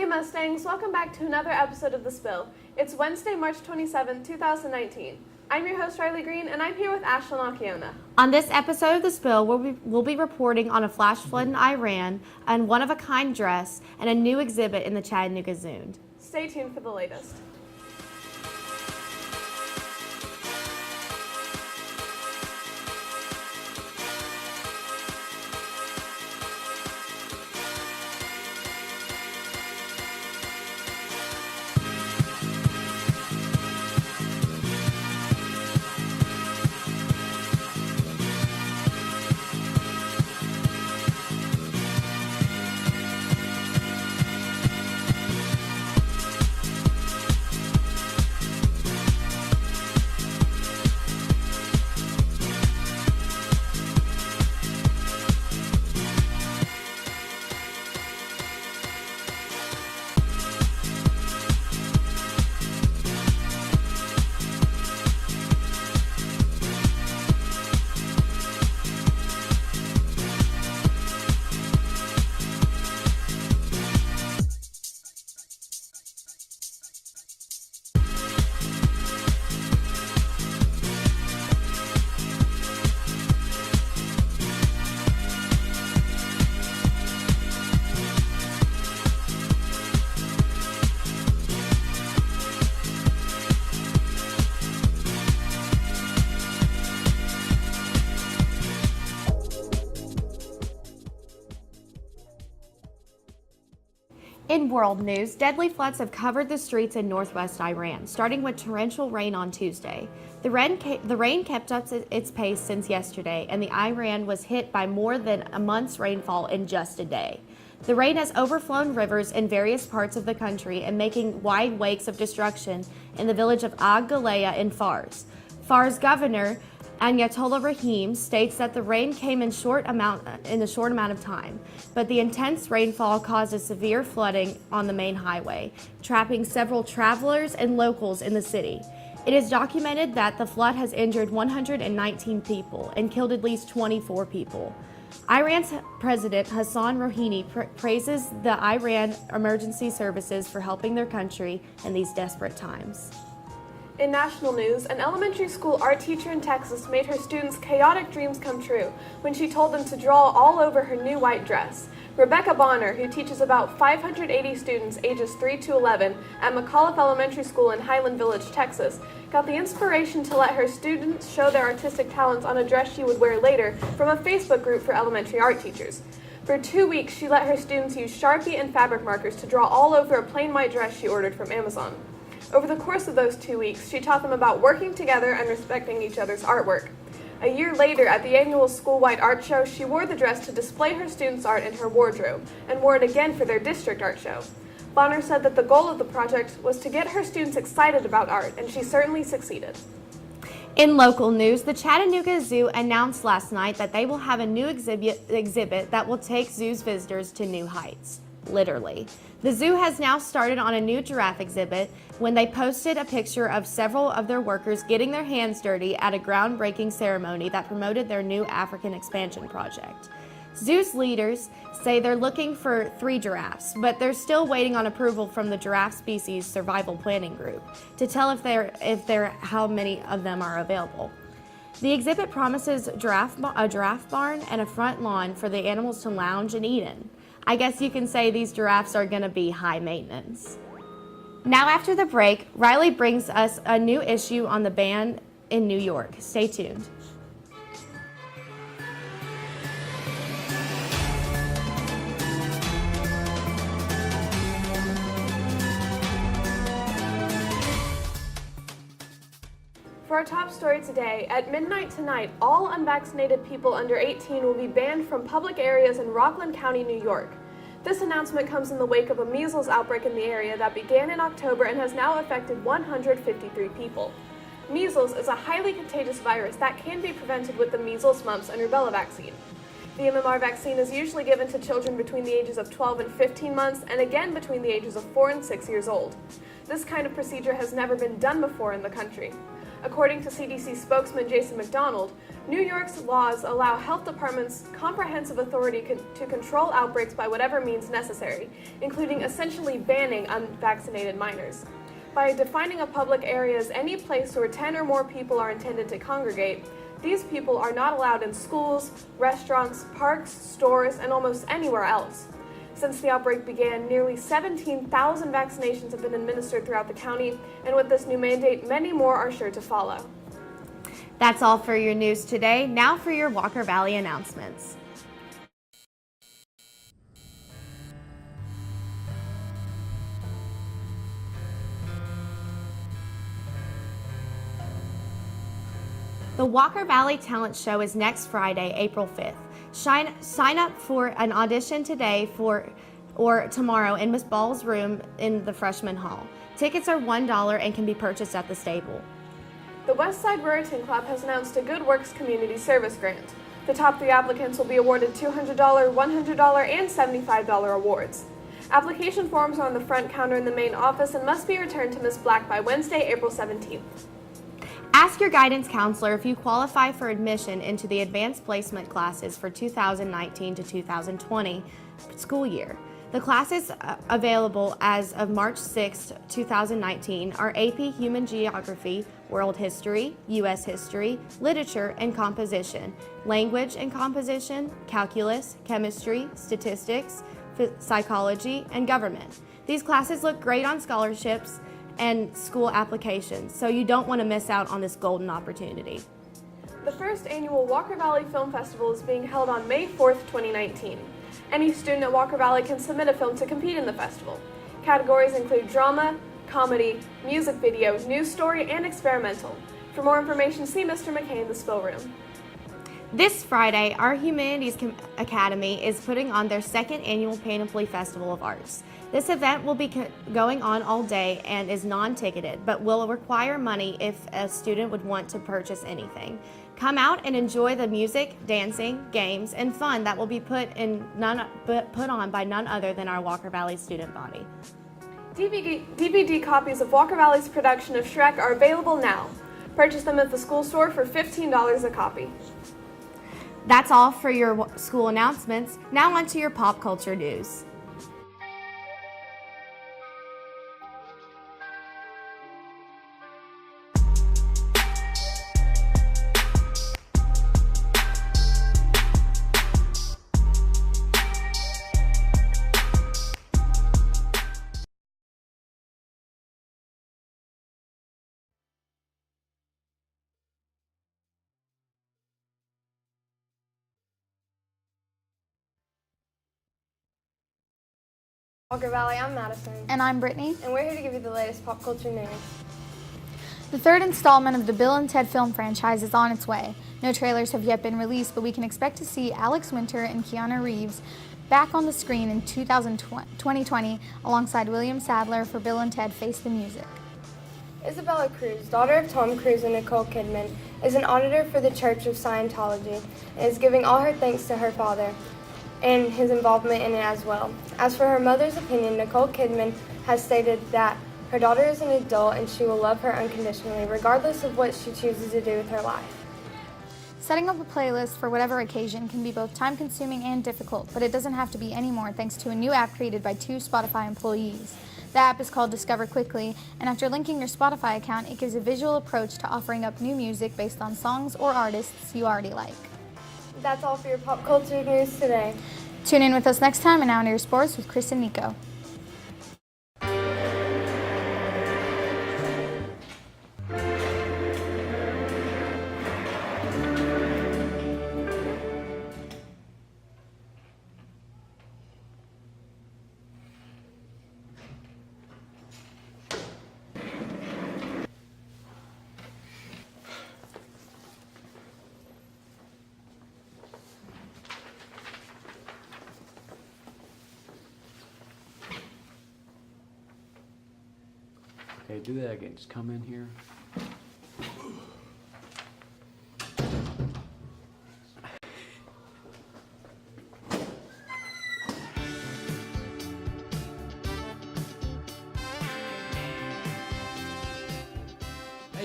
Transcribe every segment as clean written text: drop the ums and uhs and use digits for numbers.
Hey Mustangs, welcome back to another episode of The Spill. It's Wednesday, March 27, 2019. I'm your host, Riley Green, and I'm here with Ashlyn Akiona. On this episode of The Spill, we'll be reporting on a flash flood in Iran, a one-of-a-kind dress, and a new exhibit in the Chattanooga Zoo. Stay tuned for the latest. In world news, deadly floods have covered the streets in northwest Iran, starting with torrential rain on Tuesday. The rain kept up its pace since yesterday, and the Iran was hit by more than a month's rainfall in just a day. The rain has overflown rivers in various parts of the country and making wide wakes of destruction in the village of Ag Galea in Fars. Fars governor Ayatollah Rahim states that the rain came in a short amount of time, but the intense rainfall caused severe flooding on the main highway, trapping several travelers and locals in the city. It is documented that the flood has injured 119 people and killed at least 24 people. Iran's President Hassan Rouhani praises the Iran emergency services for helping their country in these desperate times. In national news, an elementary school art teacher in Texas made her students' chaotic dreams come true when she told them to draw all over her new white dress. Rebecca Bonner, who teaches about 580 students ages 3 to 11 at McAuliffe Elementary School in Highland Village, Texas, got the inspiration to let her students show their artistic talents on a dress she would wear later from a Facebook group for elementary art teachers. For 2 weeks, she let her students use Sharpie and fabric markers to draw all over a plain white dress she ordered from Amazon. Over the course of those 2 weeks, she taught them about working together and respecting each other's artwork. A year later, at the annual school-wide art show, she wore the dress to display her students' art in her wardrobe, and wore it again for their district art show. Bonner said that the goal of the project was to get her students excited about art, and she certainly succeeded. In local news, the Chattanooga Zoo announced last night that they will have a new exhibit that will take zoo's visitors to new heights. Literally. The zoo has now started on a new giraffe exhibit when they posted a picture of several of their workers getting their hands dirty at a groundbreaking ceremony that promoted their new African expansion project. Zoo's leaders say they're looking for 3 giraffes, but they're still waiting on approval from the Giraffe Species Survival Planning Group to tell if how many of them are available. The exhibit promises a giraffe barn and a front lawn for the animals to lounge and eat in. I guess you can say these giraffes are going to be high maintenance. Now after the break, Riley brings us a new issue on the ban in New York. Stay tuned. For our top story today, at midnight tonight, all unvaccinated people under 18 will be banned from public areas in Rockland County, New York. This announcement comes in the wake of a measles outbreak in the area that began in October and has now affected 153 people. Measles is a highly contagious virus that can be prevented with the measles, mumps, and rubella vaccine. The MMR vaccine is usually given to children between the ages of 12 and 15 months, and again between the ages of 4 and 6 years old. This kind of procedure has never been done before in the country. According to CDC spokesman Jason McDonald, New York's laws allow health departments comprehensive authority to control outbreaks by whatever means necessary, including essentially banning unvaccinated minors. By defining a public area as any place where 10 or more people are intended to congregate, these people are not allowed in schools, restaurants, parks, stores, and almost anywhere else. Since the outbreak began, nearly 17,000 vaccinations have been administered throughout the county, and with this new mandate, many more are sure to follow. That's all for your news today. Now for your Walker Valley announcements. The Walker Valley Talent Show is next Friday, April 5th. Sign up for an audition today or tomorrow in Miss Ball's room in the freshman hall. Tickets are $1 and can be purchased at the stable. The Westside Raritan Club has announced a Good Works Community Service Grant. The top 3 applicants will be awarded $200, $100, and $75 awards. Application forms are on the front counter in the main office and must be returned to Ms. Black by Wednesday, April 17th. Ask your guidance counselor if you qualify for admission into the advanced placement classes for 2019 to 2020 school year. The classes available as of March 6, 2019 are AP Human Geography, World History, U.S. History, Literature and Composition, Language and Composition, Calculus, Chemistry, Statistics, Psychology, and Government. These classes look great on scholarships and school applications, so you don't want to miss out on this golden opportunity. The first annual Walker Valley Film Festival is being held on May 4th, 2019. Any student at Walker Valley can submit a film to compete in the festival. Categories include drama, comedy, music video, news story, and experimental. For more information, see Mr. McKay in the spill room. This Friday, our Humanities Academy is putting on their second annual Panoply Festival of Arts. This event will be going on all day and is non-ticketed, but will require money if a student would want to purchase anything. Come out and enjoy the music, dancing, games, and fun that will be put on by none other than our Walker Valley student body. DVD copies of Walker Valley's production of Shrek are available now. Purchase them at the school store for $15 a copy. That's all for your school announcements. Now on to your pop culture news. Walker Valley, I'm Madison. And I'm Brittany. And we're here to give you the latest pop culture news. The third installment of the Bill and Ted film franchise is on its way. No trailers have yet been released, but we can expect to see Alex Winter and Keanu Reeves back on the screen in 2020 alongside William Sadler for Bill and Ted Face the Music. Isabella Cruz, daughter of Tom Cruise and Nicole Kidman, is an auditor for the Church of Scientology and is giving all her thanks to her father and his involvement in it as well. As for her mother's opinion, Nicole Kidman has stated that her daughter is an adult and she will love her unconditionally, regardless of what she chooses to do with her life. Setting up a playlist for whatever occasion can be both time-consuming and difficult, but it doesn't have to be anymore thanks to a new app created by 2 Spotify employees. The app is called Discover Quickly, and after linking your Spotify account, it gives a visual approach to offering up new music based on songs or artists you already like. That's all for your pop culture news today. Tune in with us next time and Now into Your Sports with Chris and Nico. Okay, do that again. Just come in here.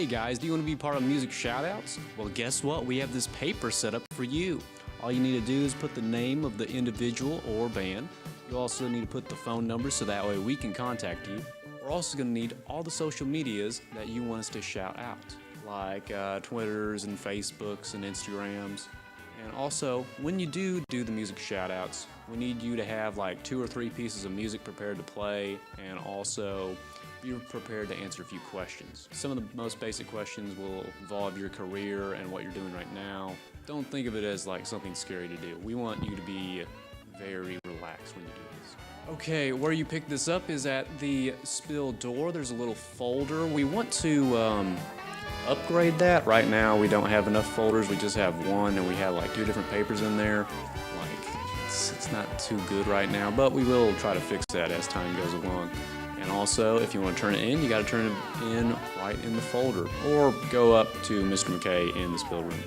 Hey guys, do you want to be part of Music Shoutouts? Well, guess what? We have this paper set up for you. All you need to do is put the name of the individual or band. You also need to put the phone number so that way we can contact you. We're also going to need all the social medias that you want us to shout out, like Twitters and Facebooks and Instagrams. And also, when you do the music shoutouts, we need you to have like 2 or 3 pieces of music prepared to play, and also be prepared to answer a few questions. Some of the most basic questions will involve your career and what you're doing right now. Don't think of it as like something scary to do. We want you to be very relaxed when you do this. Okay, where you pick this up is at the spill door. There's a little folder. We want to upgrade that. Right now we don't have enough folders. We just have one, and we have like 2 different papers in there. Like it's not too good right now, but we will try to fix that as time goes along. And also, if you want to turn it in, you got to turn it in right in the folder, or go up to Mr. McKay in the spill room.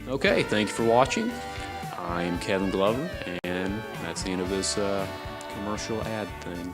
Okay, thank you for watching. I'm Kevin Glover, and that's the end of this commercial ad thing.